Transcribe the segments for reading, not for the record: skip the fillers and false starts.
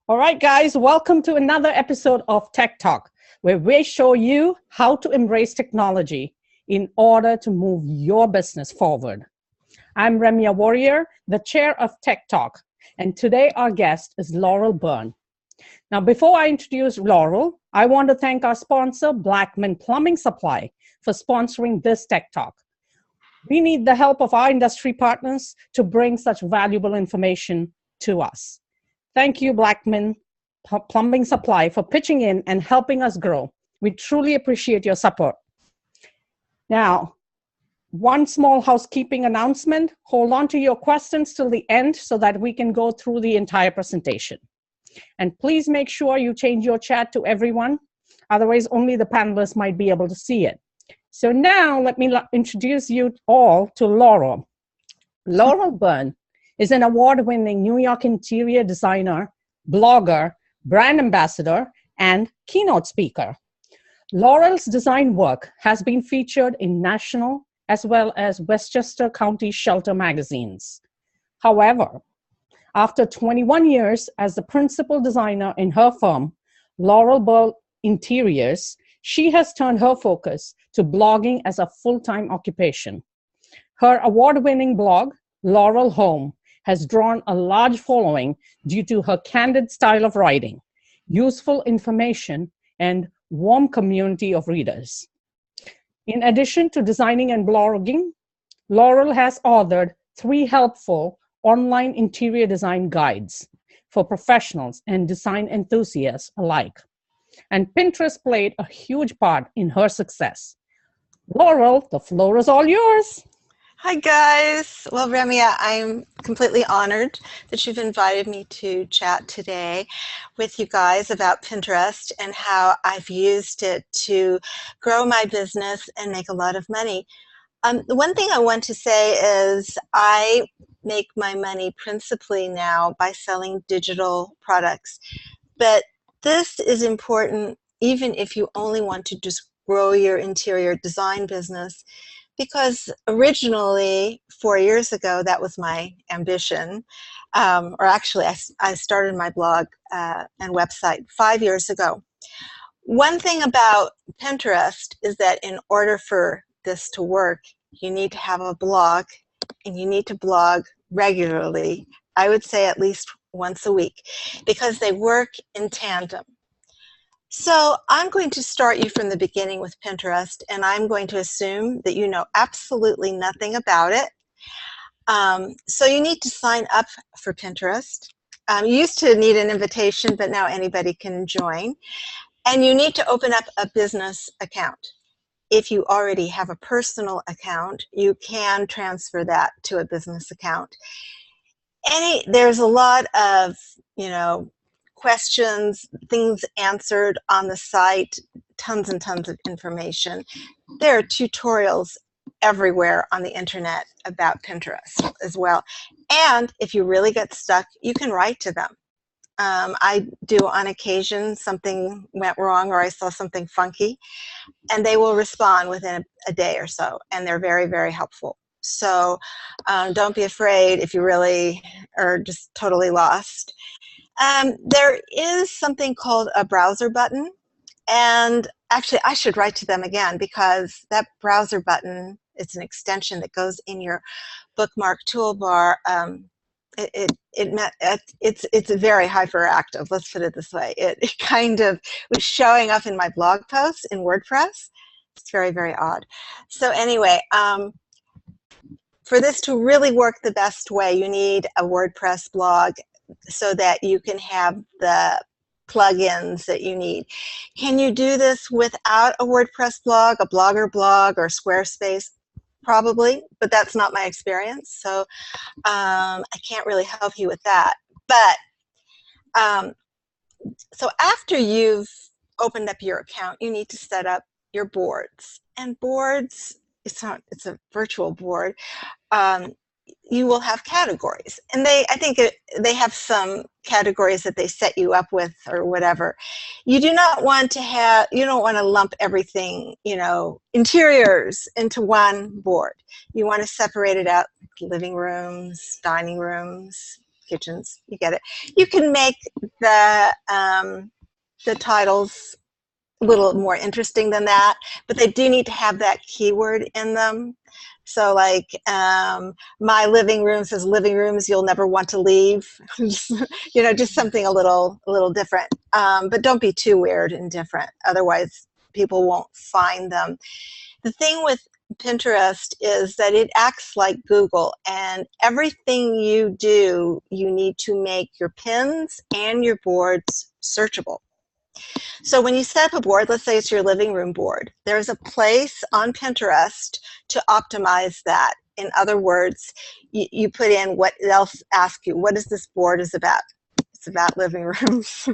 All right, guys, welcome to another episode of Tech Talk, where we show you how to embrace technology in order to move your business forward. I'm Ramya Warrior, the chair of Tech Talk, and today our guest is Laurel Bern. Now, before I introduce Laurel, I want to thank our sponsor, Blackman Plumbing Supply, for sponsoring this Tech Talk. We need the help of our industry partners to bring such valuable information to us. Thank you, Blackman Plumbing Supply, for pitching in and helping us grow. We truly appreciate your support. Now, one small housekeeping announcement. Hold on to your questions till the end so that we can go through the entire presentation. And please make sure you change your chat to everyone. Otherwise, only the panelists might be able to see it. So now let me introduce you all to Laurel. Laurel Bern is an award-winning New York interior designer, blogger, brand ambassador, and keynote speaker. Laurel's design work has been featured in national as well as Westchester County Shelter magazines. However, after 21 years as the principal designer in her firm, Laurel Bern Interiors, she has turned her focus to blogging as a full-time occupation. Her award-winning blog, Laurel Home, has drawn a large following due to her candid style of writing, useful information, and warm community of readers. In addition to designing and blogging, Laurel has authored 3 helpful online interior design guides for professionals and design enthusiasts alike. And Pinterest played a huge part in her success. Laurel, the floor is all yours. Hi guys. Well, Ramya, I'm completely honored that you've invited me to chat today with you guys about Pinterest and how I've used it to grow my business and make a lot of money. The one thing I want to say is I make my money principally now by selling digital products. But this is important even if you only want to just grow your interior design business. Because originally, 4 years ago, that was my ambition. Or actually, I started my blog and website 5 years ago. One thing about Pinterest is that in order for this to work, you need to have a blog, and you need to blog regularly. I would say at least once a week, because they work in tandem. So I'm going to start you from the beginning with Pinterest, and I'm going to assume that you know absolutely nothing about it. So you need to sign up for Pinterest. You used to need an invitation, but now anybody can join. And you need to open up a business account. If you already have a personal account, you can transfer that to a business account. There's a lot of, questions, things answered on the site, tons and tons of information. There are tutorials everywhere on the internet about Pinterest as well. And if you really get stuck, you can write to them. I do on occasion something went wrong or I saw something funky, and they will respond within a day or so, and they're very, very helpful. So don't be afraid if you really are just totally lost. There is something called a browser button, and actually I should write to them again, because that browser button, it's an extension that goes in your bookmark toolbar. It's very hyperactive, let's put it this way. It kind of was showing up in my blog posts in WordPress. It's very, very odd. So anyway, for this to really work the best way, you need a WordPress blog so that you can have the plugins that you need. Can you do this without a WordPress blog, a Blogger blog, or Squarespace? Probably, but that's not my experience, so I can't really help you with that. But so after you've opened up your account, you need to set up your boards. And boards, it's a virtual board. You will have categories, and I think they have some categories that they set you up with or whatever. You don't want to lump everything, interiors into one board. You want to separate it out: living rooms, dining rooms, kitchens. You get it. You can make the titles a little more interesting than that, but they do need to have that keyword in them. So like my living room says living rooms you'll never want to leave. You know, just something a little different. But don't be too weird and different. Otherwise people won't find them. The thing with Pinterest is that it acts like Google, and everything you do, you need to make your pins and your boards searchable. So when you set up a board, let's say it's your living room board, there's a place on Pinterest to optimize that. In other words, you put in what else ask you, what is this board is about? It's about living rooms.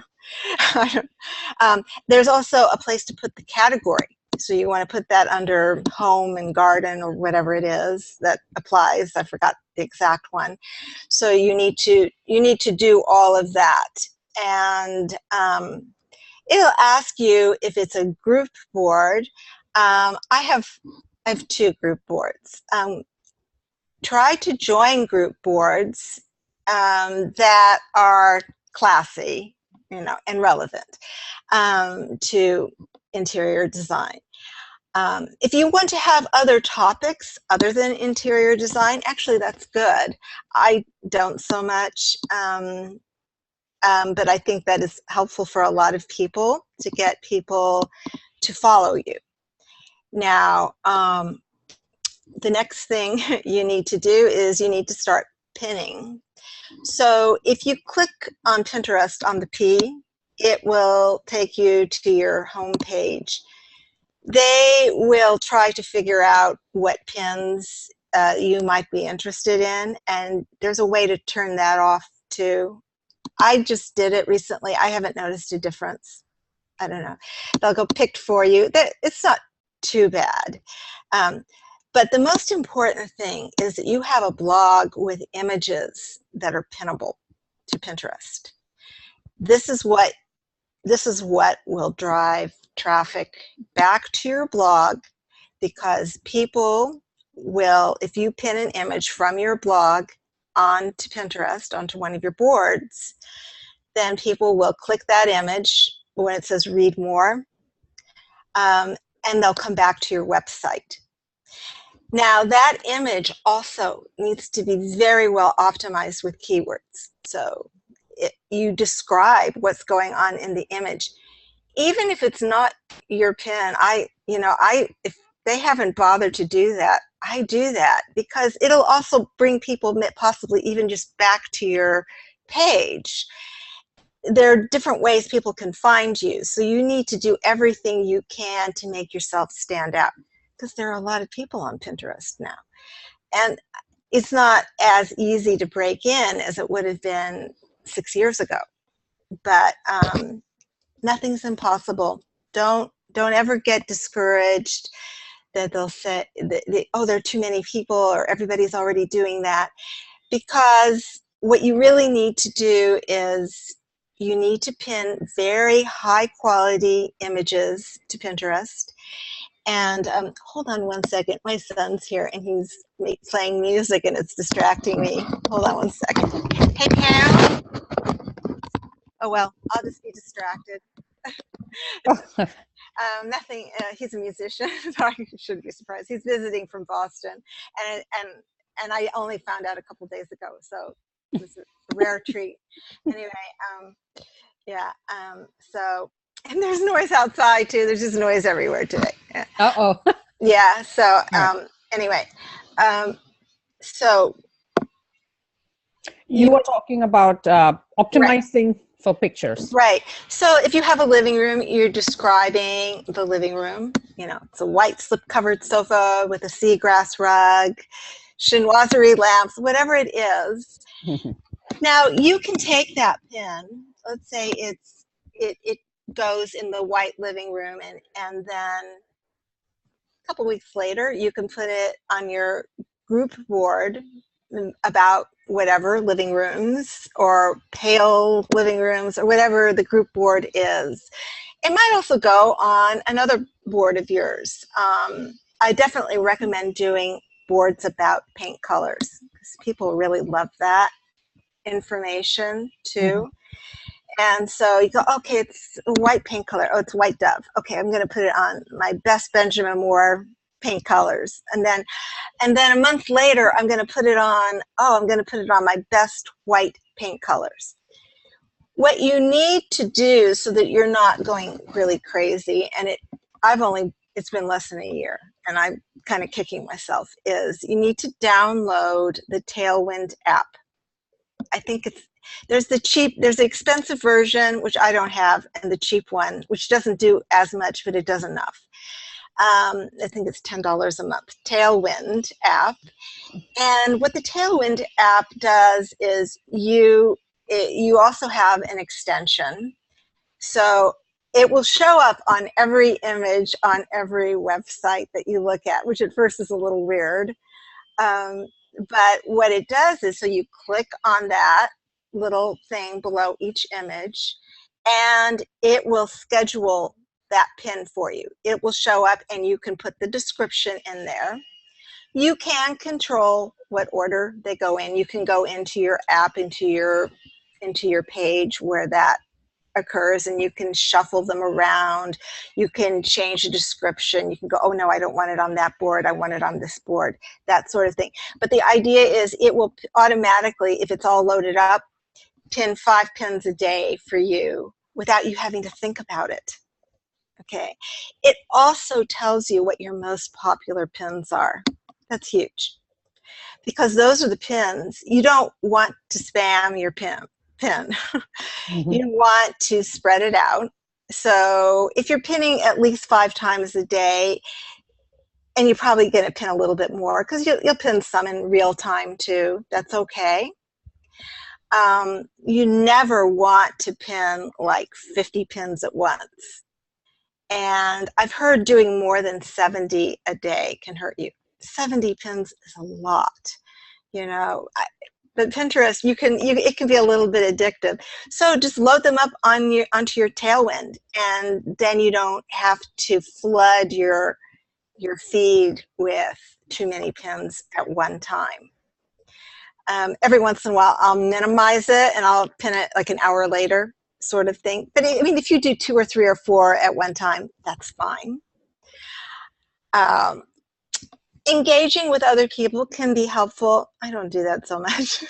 There's also a place to put the category. So you want to put that under home and garden or whatever it is that applies. I forgot the exact one. So you need to do all of that. And it'll ask you if it's a group board. I have 2 group boards. Try to join group boards that are classy, you know, and relevant to interior design. If you want to have other topics other than interior design, actually that's good. I don't so much. But I think that is helpful for a lot of people to get people to follow you. Now, the next thing you need to do is you need to start pinning. So if you click on Pinterest on the P, it will take you to your home page. They will try to figure out what pins you might be interested in, and there's a way to turn that off too. I just did it recently. I haven't noticed a difference. I don't know. They'll go picked for you. It's not too bad. But the most important thing is that you have a blog with images that are pinnable to Pinterest. This is what will drive traffic back to your blog, because people will, if you pin an image from your blog onto Pinterest, onto one of your boards, then people will click that image when it says read more, and they'll come back to your website. Now that image also needs to be very well optimized with keywords. So you describe what's going on in the image. Even if it's not your pin, if they haven't bothered to do that, I do that because it'll also bring people possibly even just back to your page. There are different ways people can find you, so you need to do everything you can to make yourself stand out, because there are a lot of people on Pinterest now. And it's not as easy to break in as it would have been 6 years ago. But nothing's impossible. Don't ever get discouraged that they'll say, oh, there are too many people or everybody's already doing that. Because what you really need to do is you need to pin very high quality images to Pinterest. And hold on one second. My son's here and he's playing music and it's distracting me. Hold on one second. Hey, Pam. Oh, well, I'll just be distracted. Nothing. He's a musician, so I shouldn't be surprised. He's visiting from Boston, and I only found out a couple days ago, so it was a rare treat. Anyway, yeah. So, and there's noise outside too. There's just noise everywhere today. Yeah. Uh-oh. Yeah. So, anyway, so you were talking about optimizing. Right. For pictures. Right. So if you have a living room, you're describing the living room. You know, it's a white slip-covered sofa with a seagrass rug, chinoiserie lamps, whatever it is. Now, you can take that pin. Let's say it goes in the white living room, and then a couple weeks later, you can put it on your group board about whatever, living rooms or pale living rooms or whatever the group board is. It might also go on another board of yours. I definitely recommend doing boards about paint colors because people really love that. information too. And so you go, okay, it's a white paint color. Oh, it's white dove. Okay, I'm going to put it on my best Benjamin Moore paint colors. And then a month later, I'm going to put it on, I'm going to put it on my best white paint colors. What you need to do so that you're not going really crazy, and it's been less than a year, and I'm kind of kicking myself, is you need to download the Tailwind app. I think there's the expensive version, which I don't have, and the cheap one, which doesn't do as much, but it does enough. I think it's $10 a month, Tailwind app. And what the Tailwind app does is you also have an extension. So it will show up on every image on every website that you look at, which at first is a little weird. But what it does is, so you click on that little thing below each image, and it will schedule that pin for you. It will show up, and you can put the description in there. You can control what order they go in. You can go into your app, into your page where that occurs, and you can shuffle them around. You can change the description. You can go, oh no, I don't want it on that board, I want it on this board, that sort of thing. But the idea is it will automatically, if it's all loaded up, pin 5 pins a day for you without you having to think about it. Okay. It also tells you what your most popular pins are. That's huge, because those are the pins. You don't want to spam your pin. You want to spread it out. So if you're pinning at least 5 times a day, and you're probably going to pin a little bit more, because you'll pin some in real time too, that's okay. You never want to pin like 50 pins at once. And I've heard doing more than 70 a day can hurt you. 70 pins is a lot, you know. But Pinterest, it can be a little bit addictive. So just load them up onto your Tailwind, and then you don't have to flood your feed with too many pins at one time. Every once in a while, I'll minimize it and I'll pin it like an hour later, sort of thing. But I mean, if you do 2 or 3 or 4 at one time, that's fine. Engaging with other people can be helpful. I don't do that so much.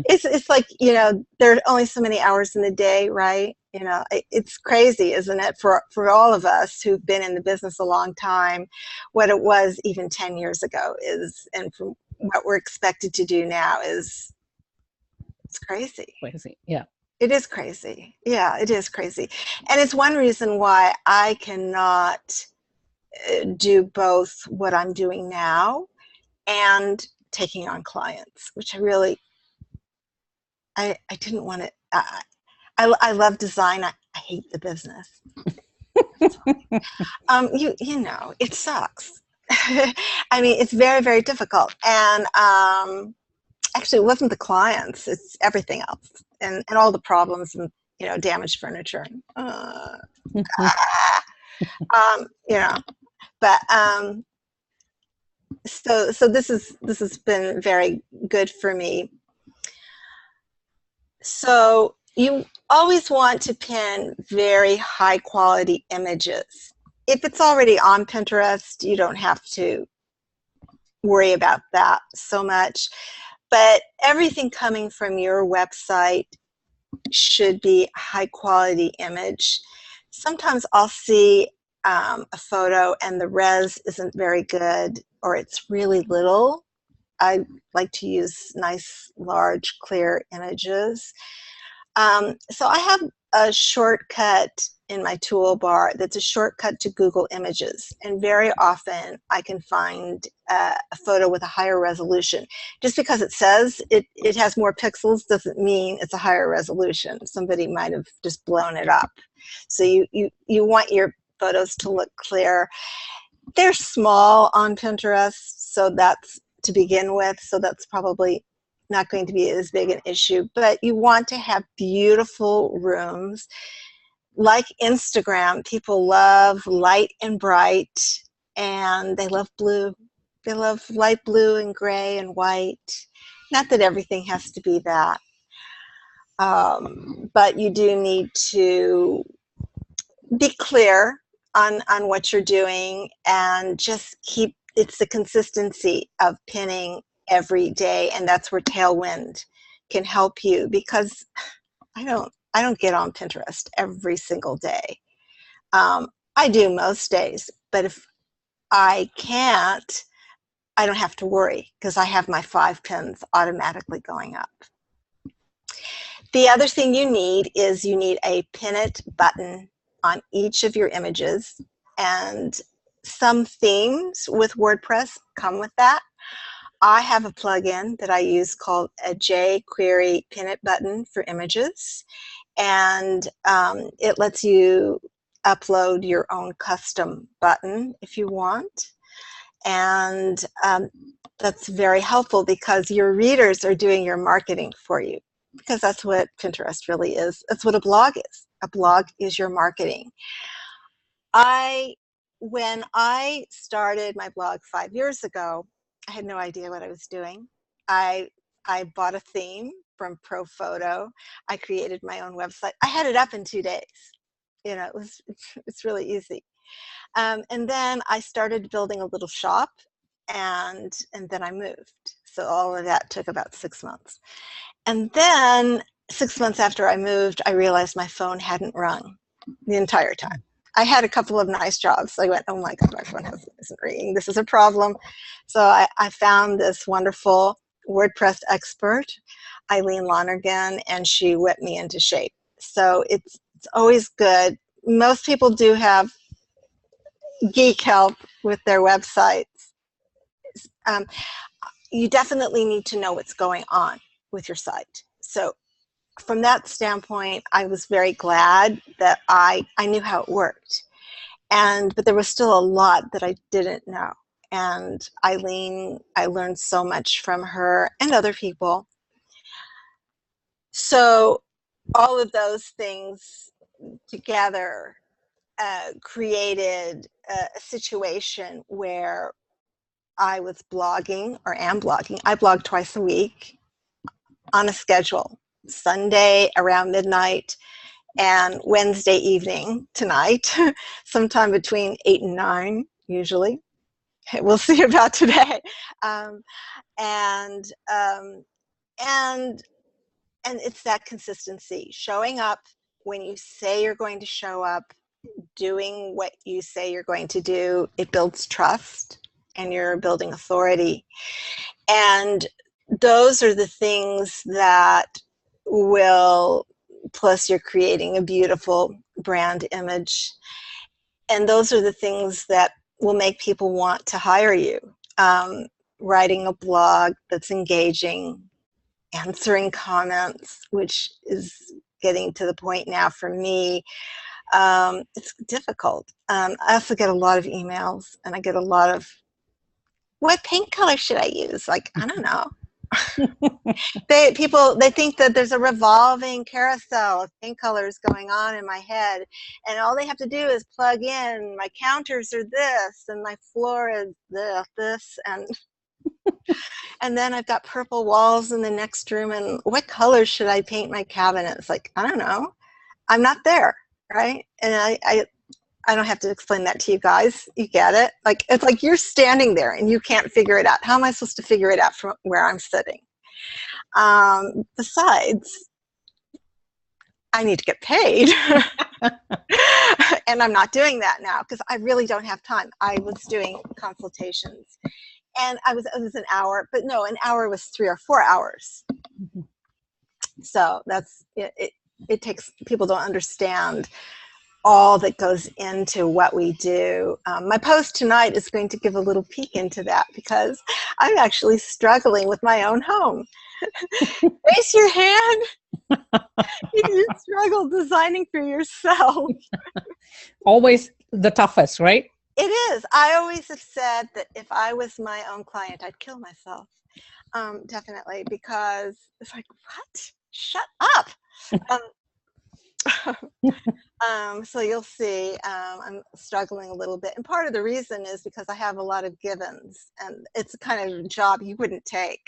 It's like, you know, there are only so many hours in the day, right? You know, it's crazy, isn't it, for all of us who've been in the business a long time, what it was even 10 years ago and from what we're expected to do now it's crazy. Crazy, yeah. It is crazy. Yeah, it is crazy. And it's one reason why I cannot do both what I'm doing now and taking on clients, which I didn't want to. I love design. I hate the business. You know, it sucks. I mean, it's very, very difficult. And actually, it wasn't the clients; it's everything else, and all the problems, and you know, damaged furniture. You know. But so this has been very good for me. So you always want to pin very high quality images. If it's already on Pinterest, you don't have to worry about that so much. But everything coming from your website should be a high quality image. Sometimes I'll see a photo and the res isn't very good, or it's really little. I like to use nice, large, clear images. So I have a shortcut in my toolbar that's a shortcut to Google Images, and very often I can find a photo with a higher resolution. Just because it says it has more pixels doesn't mean it's a higher resolution. Somebody might have just blown it up. So you want your photos to look clear. They're small on Pinterest, so that's to begin with, so that's probably not going to be as big an issue. But you want to have beautiful rooms. Like Instagram, people love light and bright, and they love blue. They love light blue and gray and white. Not that everything has to be that, But you do need to be clear on what you're doing, and just keep, it's the consistency of pinning every day, and that's where Tailwind can help you, because I don't get on Pinterest every single day. I do most days, but if I can't, I don't have to worry, because I have my 5 pins automatically going up. The other thing you need is you need a pin it button on each of your images, and some themes with WordPress come with that. I have a plugin that I use called a jQuery pin it button for images, and it lets you upload your own custom button if you want. And that's very helpful, because your readers are doing your marketing for you, because that's what Pinterest really is. That's what a blog is. A blog is your marketing. When I started my blog 5 years ago, I had no idea what I was doing. I bought a theme from ProPhoto. I created my own website. I had it up in 2 days. You know, it's really easy. And then I started building a little shop, and then I moved. So all of that took about 6 months. And then 6 months after I moved, I realized my phone hadn't rung the entire time. I had a couple of nice jobs. I went, oh my God, my phone isn't ringing. This is a problem. So I found this wonderful WordPress expert, Eileen Lonergan, and she whipped me into shape. So it's always good. Most people do have geek help with their websites. You definitely need to know what's going on with your site. So from that standpoint, I was very glad that I knew how it worked. But there was still a lot that I didn't know. And Eileen, I learned so much from her and other people. So all of those things together created a situation where I was blogging, or am blogging. I blog twice a week on a schedule. Sunday around midnight, and Wednesday evening tonight, sometime between 8 and 9 usually. We'll see about today. And it's that consistency, showing up when you say you're going to show up, doing what you say you're going to do. It builds trust, and you're building authority. And those are the things that will, plus you're creating a beautiful brand image. And those are the things that will make people want to hire you. Writing a blog that's engaging, answering comments, which is getting to the point now for me. It's difficult. I also get a lot of emails, and I get a lot of, what paint color should I use? Like, I don't know. They think that there's a revolving carousel of paint colors going on in my head, and all they have to do is plug in, my counters are this, and my floor is this, and then I've got purple walls in the next room, and what colors should I paint my cabinets? Like, I don't know. I'm not there, right? And I don't have to explain that to you guys. You get it? Like, it's like you're standing there and you can't figure it out. How am I supposed to figure it out from where I'm sitting? Besides, I need to get paid. And I'm not doing that now because I really don't have time. I was doing consultations, and it was an hour, but no, an hour was 3 or 4 hours. So that's it. It takes, people don't understand all that goes into what we do. My post tonight is going to give a little peek into that, because I'm actually struggling with my own home. Raise your hand. You struggle designing for yourself. Always the toughest, right? It is. I always have said that if I was my own client, I'd kill myself. Definitely, because it's like, what? Shut up. So you'll see, I'm struggling a little bit. And part of the reason is because I have a lot of givens, and it's a kind of job you wouldn't take,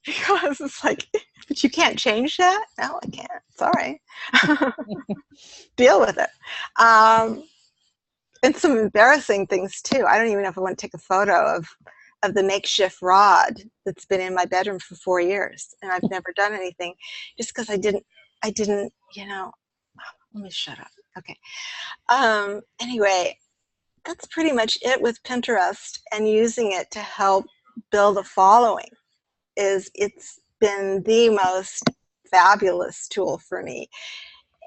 because it's like, if But you can't change that? No, I can't. Sorry. Deal with it. And some embarrassing things too. I don't even know if I want to take a photo of the makeshift rod that's been in my bedroom for 4 years, and I've never done anything just because I didn't, you know, let me shut up. Okay. Anyway, that's pretty much it with Pinterest, and using it to help build a following. It's been the most fabulous tool for me.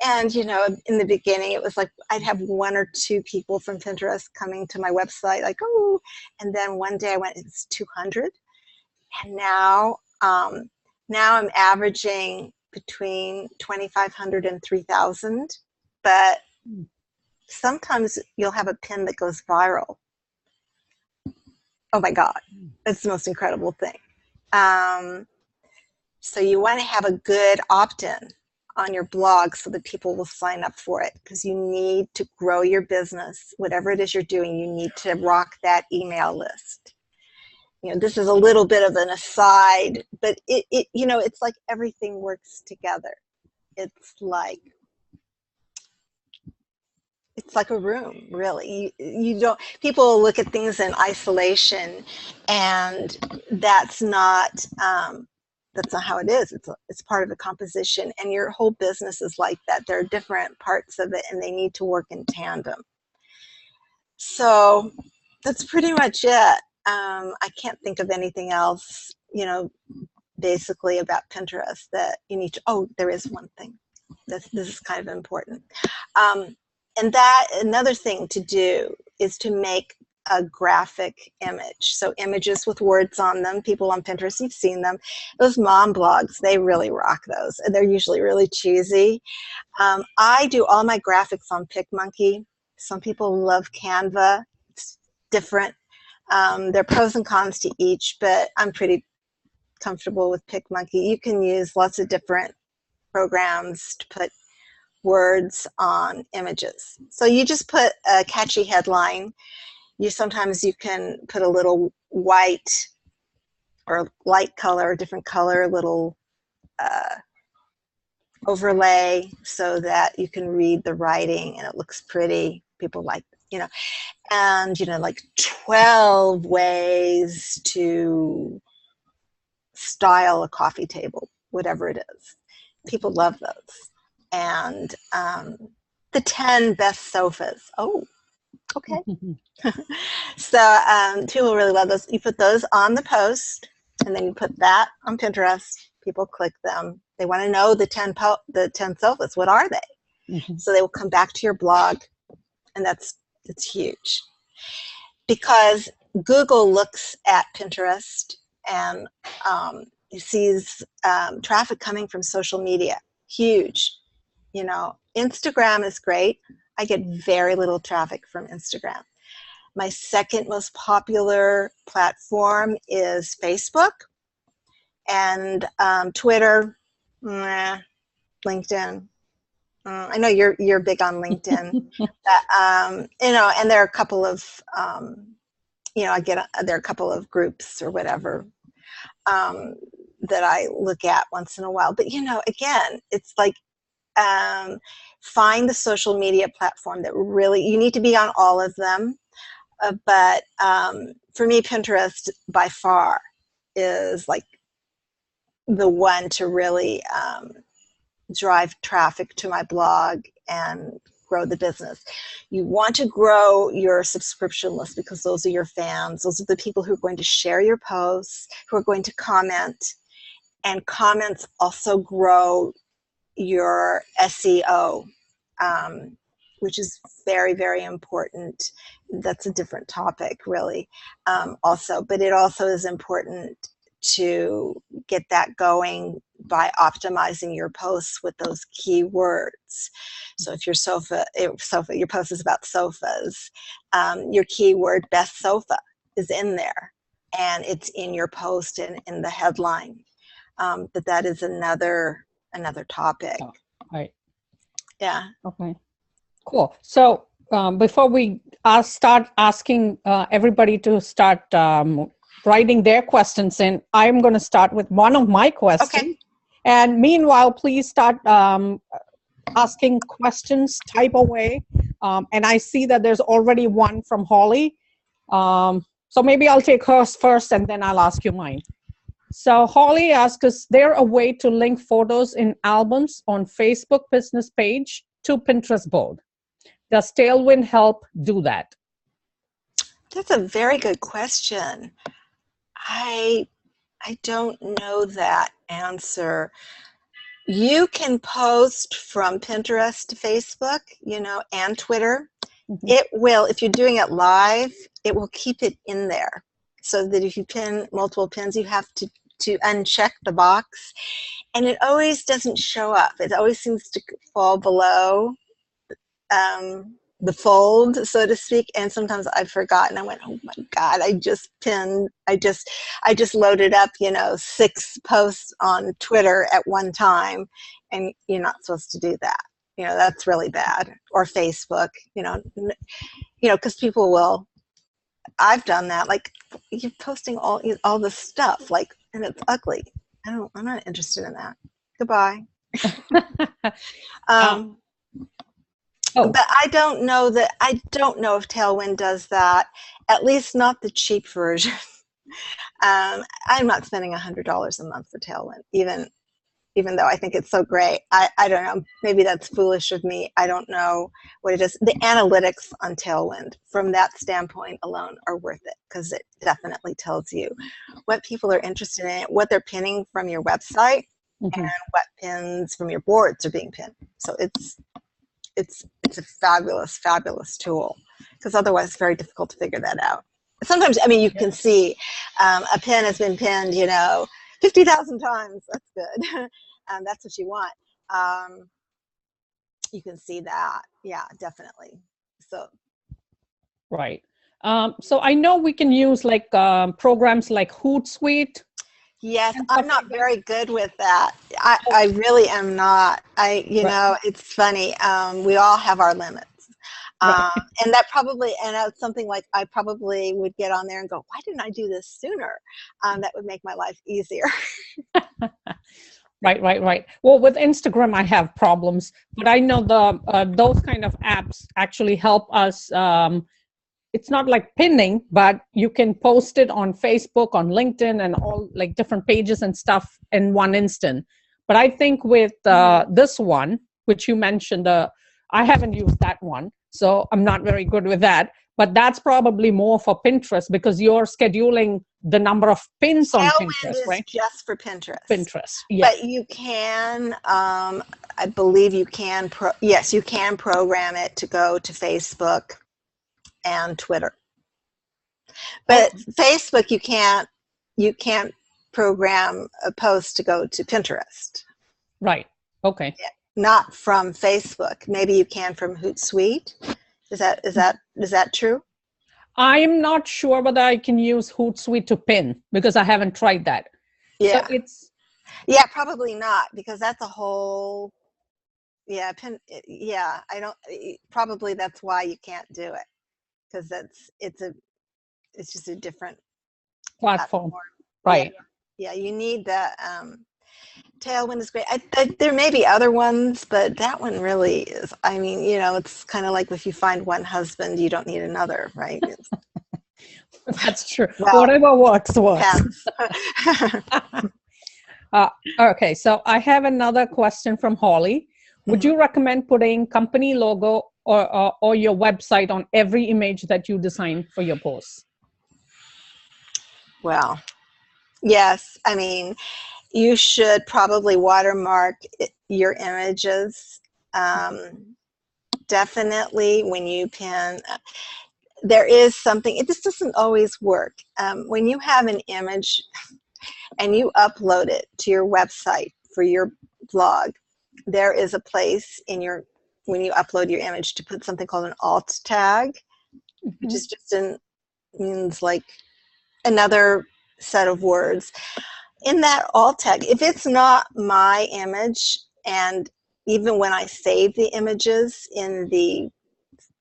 And, you know, in the beginning, it was like I'd have 1 or 2 people from Pinterest coming to my website, like, oh, and then one day I went, it's 200. And now, now I'm averaging between 2,500 and 3,000. But sometimes you'll have a pin that goes viral. Oh my God, that's the most incredible thing. So you want to have a good opt-in on your blog so that people will sign up for it, because you need to grow your business. Whatever it is you're doing, you need to rock that email list. You know, this is a little bit of an aside, but it you know, it's like everything works together. It's like a room, really. You don't, people look at things in isolation, and that's not how it is. It's part of the composition, and your whole business is like that. There are different parts of it, and they need to work in tandem. So that's pretty much it. I can't think of anything else, you know, basically about Pinterest that you need to, oh, there is one thing. This is kind of important. And that, another thing to do is to make a graphic image. So images with words on them. People on Pinterest, you've seen them. Those mom blogs, they really rock those. And they're usually really cheesy. I do all my graphics on PicMonkey. Some people love Canva. It's different. There are pros and cons to each, but I'm pretty comfortable with PicMonkey. You can use lots of different programs to put words on images. So you just put a catchy headline. Sometimes you can put a little white or light color, different color, little overlay so that you can read the writing and it looks pretty. People like, you know, and, you know, like 12 ways to style a coffee table, whatever it is. People love those. And the 10 best sofas. Oh, okay. So people really love those. You put those on the post, and then you put that on Pinterest. People click them. They want to know the 10 sofas. What are they? So they will come back to your blog, and it's huge. Because Google looks at Pinterest and sees traffic coming from social media. Huge. You know, Instagram is great. I get very little traffic from Instagram. My second most popular platform is Facebook, and Twitter, LinkedIn. I know you're big on LinkedIn. You know, and there are a couple of you know, there are a couple of groups or whatever that I look at once in a while. But you know, again, it's like find the social media platform that really, you need to be on all of them. But for me, Pinterest by far is like the one to really drive traffic to my blog and grow the business. You want to grow your subscription list because those are your fans. Those are the people who are going to share your posts, who are going to comment. And comments also grow your SEO, which is very, very important. That's a different topic, really, also. But it also is important to get that going by optimizing your posts with those keywords. So if your your post is about sofas, your keyword best sofa is in there, and it's in your post and in the headline. But that is another topic. Oh, right. Yeah. Okay. Cool. So before we start asking everybody to start writing their questions in, I'm going to start with one of my questions. Okay. And meanwhile, please start asking questions, type away. And I see that there's already one from Holly. So maybe I'll take hers first and then I'll ask you mine. So Holly asks, is there a way to link photos in albums on Facebook business page to Pinterest board? Does Tailwind help do that? That's a very good question. I don't know that answer. You can post from Pinterest to Facebook, you know, and Twitter. Mm-hmm. It will, if you're doing it live, it will keep it in there. So that if you pin multiple pins, you have to uncheck the box. And it always doesn't show up. It always seems to fall below the fold, so to speak. And sometimes I've forgotten. I went, oh my God, I just loaded up, you know, 6 posts on Twitter at one time. And you're not supposed to do that. You know, that's really bad. Or Facebook, you know, because people will, I've done that. Like, you're posting all this stuff, like, and it's ugly. I'm not interested in that. Goodbye. But I don't know if Tailwind does that. At least not the cheap version. I'm not spending $100 a month for Tailwind, even though I think it's so great. I don't know. Maybe that's foolish of me. I don't know what it is. The analytics on Tailwind, from that standpoint alone, are worth it, because it definitely tells you what people are interested in, what they're pinning from your website, mm-hmm. and what pins from your boards are being pinned. So it's a fabulous, fabulous tool, because otherwise it's very difficult to figure that out. Sometimes, I mean, you can see a pin has been pinned, you know, 50,000 times. That's good. That's what you want. You can see that. Yeah, definitely. So. Right. So I know we can use like programs like Hootsuite. Yes, I'm not very good with that. I really am not. You know, it's funny. We all have our limits. And that probably, and that's something like I probably would get on there and go, why didn't I do this sooner? That would make my life easier. Right. Well, with Instagram, I have problems, but I know those kind of apps actually help us. It's not like pinning, but you can post it on Facebook, on LinkedIn, and all like different pages and stuff in one instant. But I think with this one, which you mentioned, I haven't used that one, so I'm not very good with that. But that's probably more for Pinterest, because you're scheduling the number of pins on Pinterest, right? Is just for Pinterest. Pinterest, yeah. But you can, I believe you can, yes, you can program it to go to Facebook and Twitter. But Facebook, you can't program a post to go to Pinterest. Right. Okay. Yeah, not from Facebook. Maybe you can from Hootsuite. Is that true? I'm not sure whether I can use Hootsuite to pin, because I haven't tried that. Yeah. So yeah, probably not, because that's a whole pin. Yeah, probably that's why you can't do it, because it's just a different platform. Right. Yeah, you need that. Tailwind is great. There may be other ones, but that one really is. I mean, you know, it's kind of like if you find one husband, you don't need another, right? That's true. Well, whatever works. Okay, so I have another question from Holly. Would you recommend putting company logo or your website on every image that you design for your posts? Well, yes. I mean, you should probably watermark your images. Definitely when you pin, there is something, this doesn't always work. When you have an image and you upload it to your website for your blog, there is a place when you upload your image to put something called an alt tag, which is just means like another set of words. In that alt tag, if it's not my image, and even when I save the images in the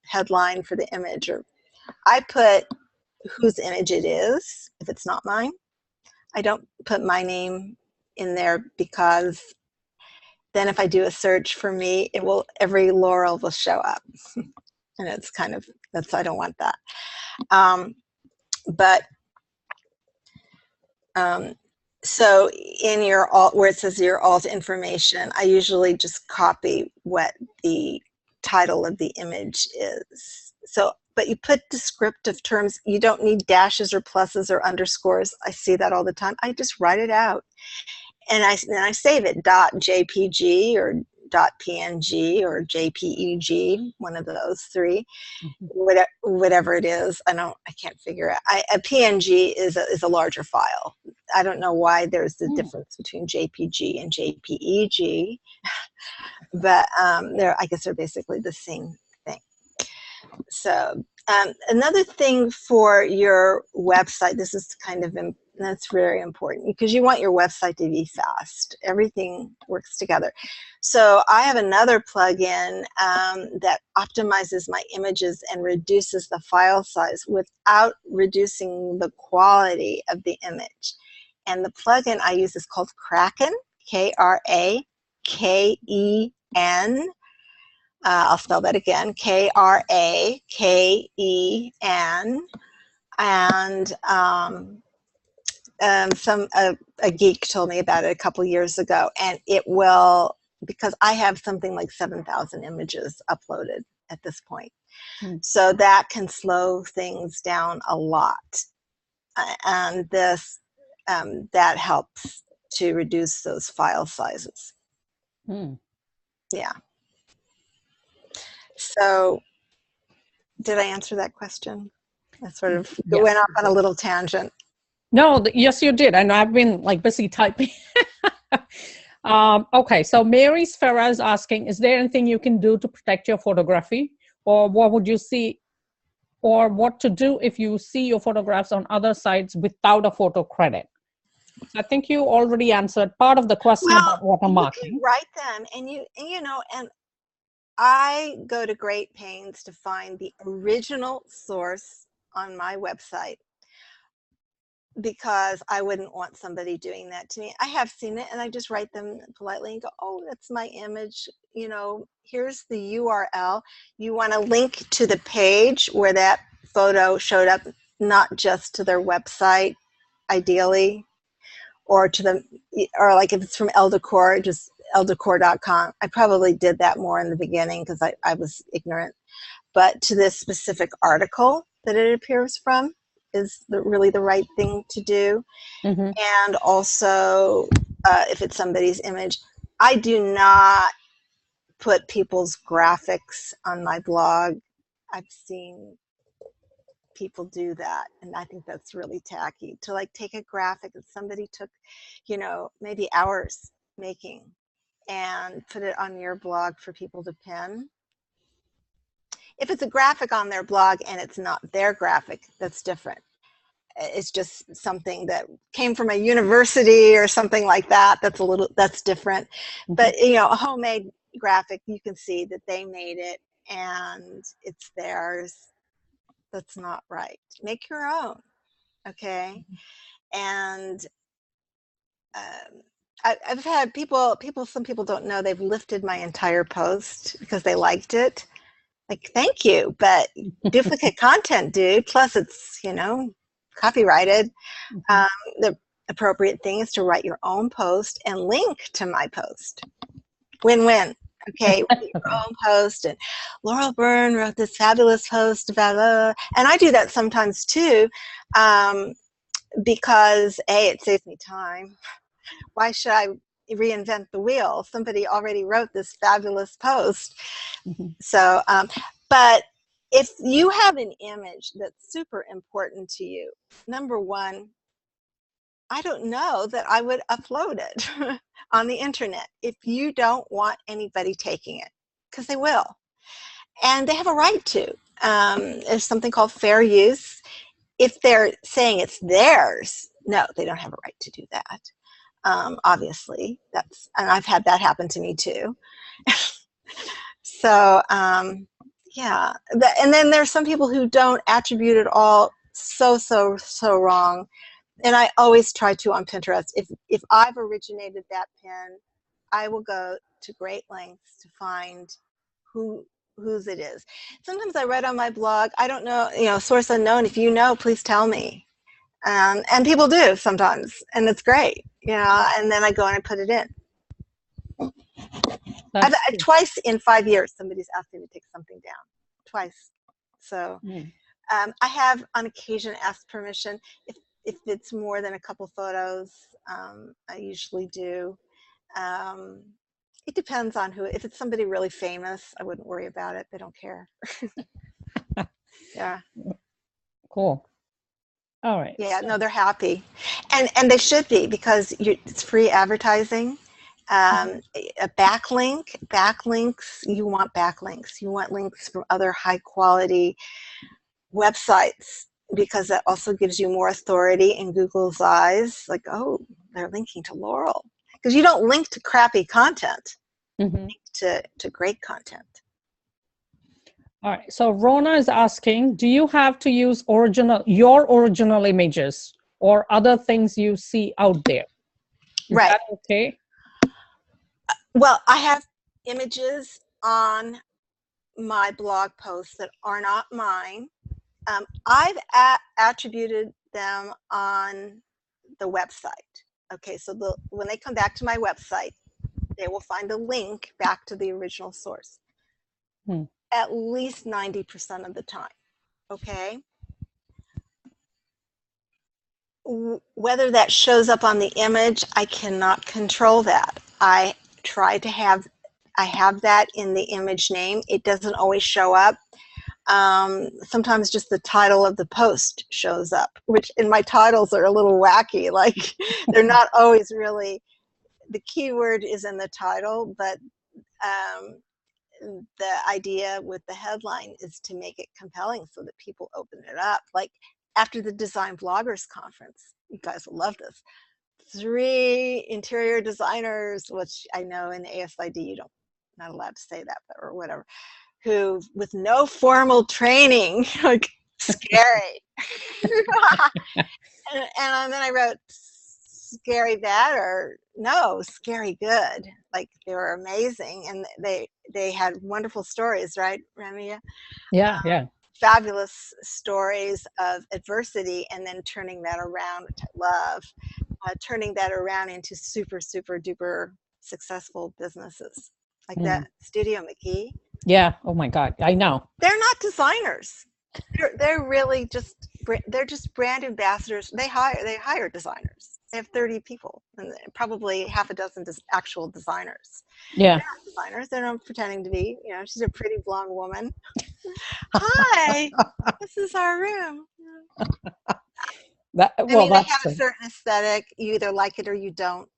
headline for the image, or I put whose image it is, if it's not mine. I don't put my name in there, because then if I do a search for me, it will, every Laurel will show up. And it's kind of, I don't want that. So in your alt, where it says your alt information, I usually just copy what the title of the image is. So, but you put descriptive terms. You don't need dashes or pluses or underscores. I see that all the time. I just write it out, and then I save it .jpg or .png or JPEG, one of those three. Whatever it is, I can't figure it. A PNG is a larger file. I don't know why there's the difference between JPG and JPEG, but I guess they're basically the same thing. So another thing for your website, this is kind of, that's very important, because you want your website to be fast. Everything works together. So I have another plugin that optimizes my images and reduces the file size without reducing the quality of the image. And the plugin I use is called Kraken, Kraken. I'll spell that again, Kraken. And a geek told me about it a couple years ago, and it will, because I have something like 7,000 images uploaded at this point. So that can slow things down a lot. And this, that helps to reduce those file sizes. Yeah. So did I answer that question? I sort of went off on a little tangent. No, yes, you did. And I've been like busy typing. Okay, so Mary Sfera is asking, is there anything you can do to protect your photography? Or what would you see, or what to do if you see your photographs on other sites without a photo credit? So I think you already answered part of the question about watermarking. You can write them, and you know, and I go to great pains to find the original source on my website, because I wouldn't want somebody doing that to me. I have seen it, and I just write them politely and go, oh, that's my image. You know, here's the URL. You want to link to the page where that photo showed up, not just to their website, ideally, or to the, or like if it's from Eldecor, just eldecor.com. I probably did that more in the beginning because I was ignorant. But to this specific article that it appears from is really the right thing to do. And also, if it's somebody's image, I do not put people's graphics on my blog. I've seen people do that, and I think that's really tacky, to like take a graphic that somebody took, you know, maybe hours making, and put it on your blog for people to pin. If it's a graphic on their blog and it's not their graphic, that's different. It's just something that came from a university or something like that. That's different. But you know, a homemade graphic, you can see that they made it and it's theirs. That's not right. Make your own, okay? And I've had some people don't know, they've lifted my entire post because they liked it. Like, thank you, but duplicate content, dude. Plus it's, you know, copyrighted. The appropriate thing is to write your own post and link to my post. Win-win. Okay, your own post, and Laurel Bern wrote this fabulous post about, and I do that sometimes too, because A, it saves me time. Why should I reinvent the wheel? Somebody already wrote this fabulous post. So, but if you have an image that's super important to you, number one, I don't know that I would upload it on the internet if you don't want anybody taking it, because they will. And they have a right to. There's something called fair use. If they're saying it's theirs, no, they don't have a right to do that. Obviously, and I've had that happen to me too. So, yeah. And then there's some people who don't attribute it all so wrong. And I always try to on Pinterest. If I've originated that pin, I will go to great lengths to find whose it is. Sometimes I write on my blog, I don't know, source unknown. If you know, please tell me. And people do sometimes, and it's great, and then I go and I put it in. Twice in 5 years, somebody's asked me to take something down. Twice. So I have on occasion asked permission. If it's more than a couple photos, I usually do. It depends on who. If it's somebody really famous, I wouldn't worry about it. They don't care. Yeah. Cool. All right. Yeah, no, they're happy. And they should be, because it's free advertising. A backlinks, you want backlinks. You want links from other high quality websites, because that also gives you more authority in Google's eyes. Like, oh, they're linking to Laurel. Because you don't link to crappy content. You link to great content. All right. So Rona is asking, do you have to use your original images or other things you see out there? Is that okay? Well, I have images on my blog posts that are not mine. I've attributed them on the website. Okay, so when they come back to my website, they will find a link back to the original source. At least 90% of the time. Okay. Whether that shows up on the image, I cannot control that. I have that in the image name. It doesn't always show up. Sometimes just the title of the post shows up, which in my titles are a little wacky. Like, they're not always really, the keyword is in the title, but the idea with the headline is to make it compelling so that people open it up. Like, after the Design Bloggers Conference, you guys will love this. 3 interior designers, which I know in ASID not allowed to say that, but, or whatever, who with no formal training, like, scary. and then I wrote scary bad, or no, scary good. Like, they were amazing, and they had wonderful stories, right, Ramya? Yeah. Fabulous stories of adversity, and then turning that around, which I love, turning that around into super, super duper successful businesses. Like that Studio McGee. Yeah. Oh my God. I know. They're not designers. They're really they're just brand ambassadors. They hire designers. They have 30 people, and probably half a dozen actual designers. Yeah. They're not designers. They're not pretending to be. She's a pretty blonde woman. Hi, this is our room. They have a certain aesthetic. You either like it or you don't.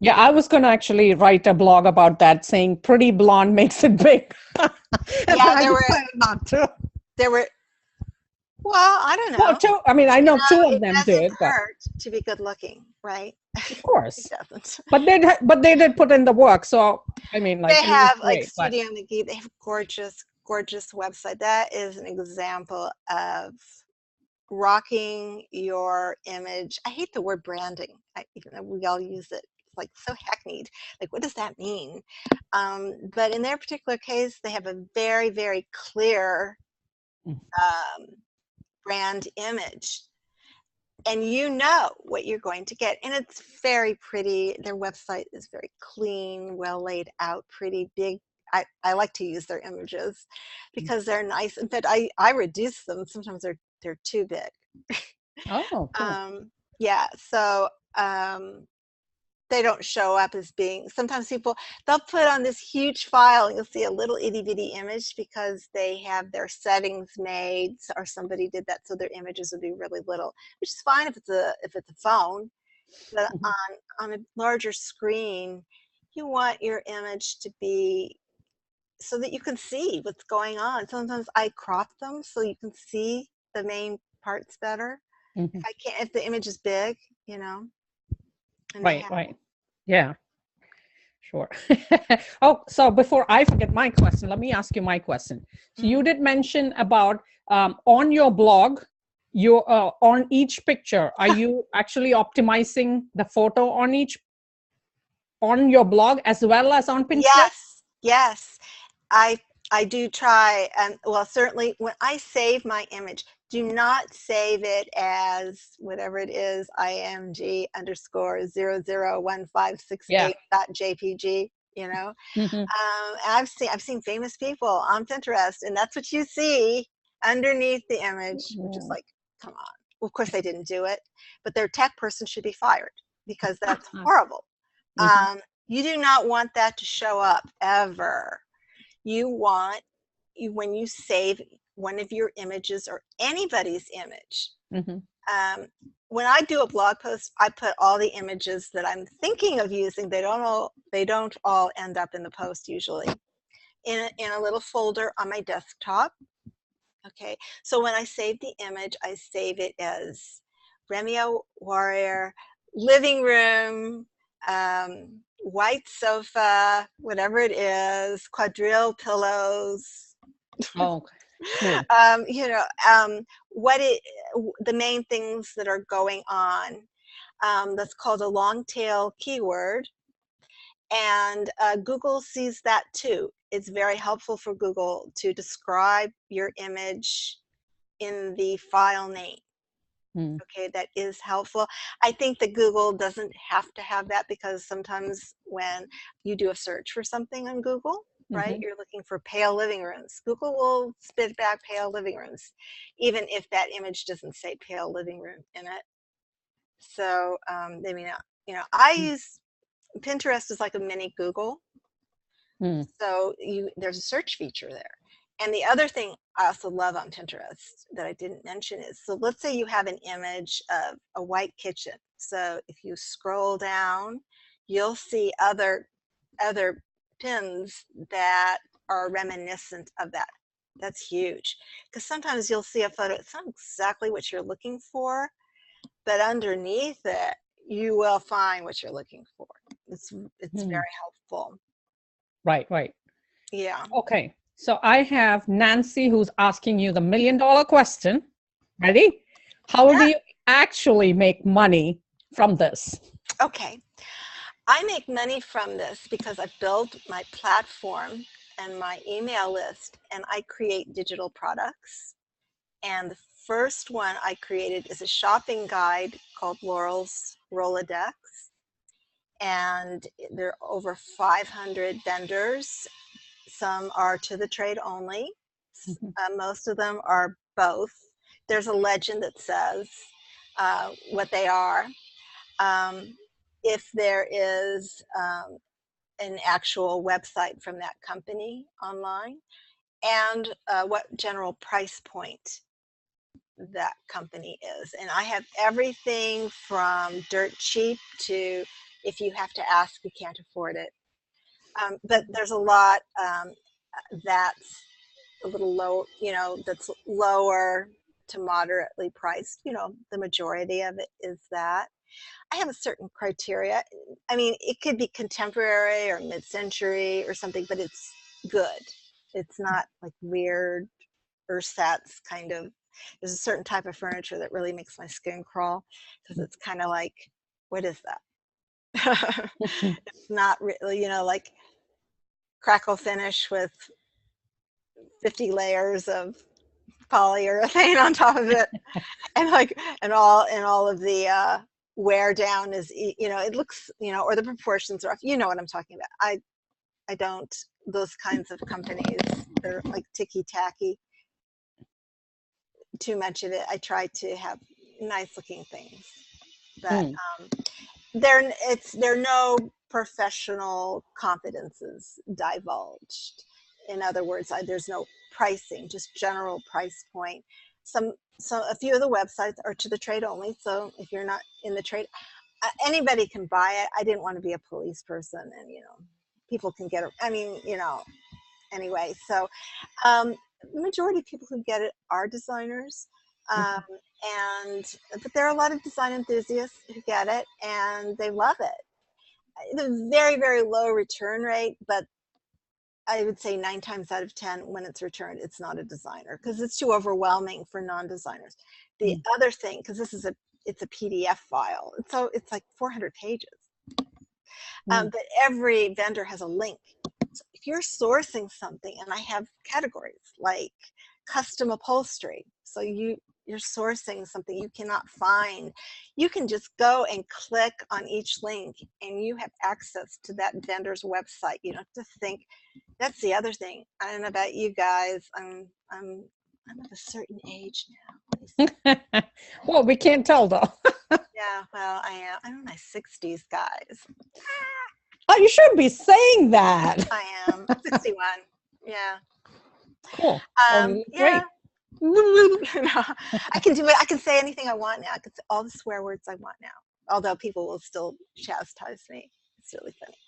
Yeah, I was going to actually write a blog about that, saying pretty blonde makes it big. There were. Well, I don't know. Well, I know 2 of them did. It doesn't hurt to be good looking, right? Of course. It doesn't. But they did put in the work. So they have Studio McGee. They have gorgeous website. That is an example of rocking your image. I hate the word branding. Even though we all use it. It's like so hackneyed. Like, what does that mean? But in their particular case, they have a very, very clear brand image, and you know what you're going to get, and it's very pretty. Their website is very clean, well laid out, pretty big. I like to use their images because they're nice, but I reduce them. Sometimes they're too big. Oh, cool. Yeah, so they don't show up as being, sometimes they'll put on this huge file, and you'll see a little itty bitty image because they have their settings made, or somebody did that so their images would be really little, which is fine if it's a phone. But on a larger screen, you want your image to be so that you can see what's going on. Sometimes I crop them so you can see the main parts better. If the image is big, Right. Yeah, sure. Oh, so before I forget my question, let me ask you my question. So you did mention about on your blog, you on each picture, are you actually optimizing the photo on your blog as well as on Pinterest? Yes, yes. I I do try, and well, certainly when I save my image, do not save it as whatever it is, img underscore 001568 Yeah. dot jpg, you know. Hmm. I've seen famous people on Pinterest, and that's what you see underneath the image, which is like, come on. Well, of course they didn't do it, but their tech person should be fired because that's horrible. Hmm. You do not want that to show up ever. You want when you save one of your images or anybody's image. Hmm. Um, when I do a blog post, I put all the images that I'm thinking of using. They don't all end up in the post usually. In a little folder on my desktop. Okay, so when I save the image, I save it as Remia Warrior, living room, white sofa, whatever it is, quadrille pillows. Oh, cool. You know, the main things that are going on. That's called a long tail keyword. And Google sees that too. It's very helpful for Google to describe your image in the file name. Mm. Okay, that is helpful. I think that Google doesn't have to have that because sometimes when you do a search for something on Google, right, Hmm. you're looking for pale living rooms. Google will spit back pale living rooms, even if that image doesn't say pale living room in it. So they may not, I use Pinterest is like a mini Google. Mm. So there's a search feature there. And the other thing I also love on Pinterest that I didn't mention is, so let's say you have an image of a white kitchen. So if you scroll down, you'll see other pins that are reminiscent of that. That's huge. Because sometimes you'll see a photo, it's not exactly what you're looking for, but underneath it, you will find what you're looking for. It's Mm. very helpful. Right, right. Yeah. Okay. So I have Nancy who's asking you the $1,000,000 question. Ready? How do Yeah. you actually make money from this? Okay. I make money from this because I build my platform and my email list, and I create digital products. And the first one I created is a shopping guide called Laurel's Rolodex. And there are over 500 vendors. Some are to the trade only. Mhm. Most of them are both. There's a legend that says what they are. Um, if there is an actual website from that company online, and what general price point that company is. And I have everything from dirt cheap to if you have to ask, you can't afford it. But there's a lot that's a little low, that's lower to moderately priced. The majority of it is that. I have a certain criteria. I mean, it could be contemporary or mid-century or something, but it's good. It's not like weird ersatz kind of. There's a certain type of furniture that really makes my skin crawl because it's kind of like, what is that? It's not really, like crackle finish with 50 layers of polyurethane on top of it, and all of the wear down is, it looks, or the proportions are off. You know what I'm talking about. I don't, those kinds of companies, they're like ticky tacky, too much of it. I try to have nice looking things, but Mm. there are no professional confidences divulged. In other words, there's no pricing, just general price point. A few of the websites are to the trade only. So if you're not in the trade, anybody can buy it. I didn't want to be a police person, and people can get it. I mean, anyway. So the majority of people who get it are designers. Um, Mhm. but there are a lot of design enthusiasts who get it and they love it. It's a very, very low return rate, but I would say 9 times out of 10, when it's returned, it's not a designer because it's too overwhelming for non-designers. The other thing, because it's a PDF file, so it's like 400 pages. But every vendor has a link. So if you're sourcing something, and I have categories like custom upholstery, so you're sourcing something you cannot find, you can just go and click on each link and you have access to that vendor's website. You don't have to think. That's the other thing. I don't know about you guys. I'm of a certain age now. Well, we can't tell though. Yeah, well, I am. I'm in my 60s, guys. Oh, you should be saying that. I am 61. Yeah. Cool. Yeah. Great. No, I can do it. I can say anything I want now. I can say all the swear words I want now. Although people will still chastise me. It's really funny.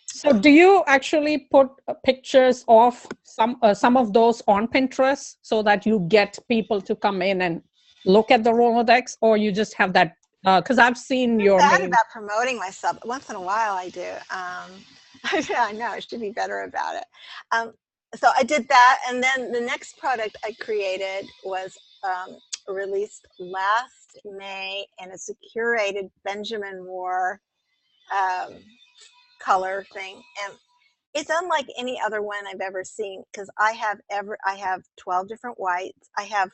So do you actually put pictures of some of those on Pinterest so that you get people to come in and look at the Rolodex, or you just have that? Because I've seen your I'm bad main... about promoting myself. Once in a while I do. Yeah, I know. I should be better about it. So I did that, and then the next product I created was released last May, and it's a curated Benjamin Moore color thing, and it's unlike any other one I've ever seen because I have 12 different whites. I have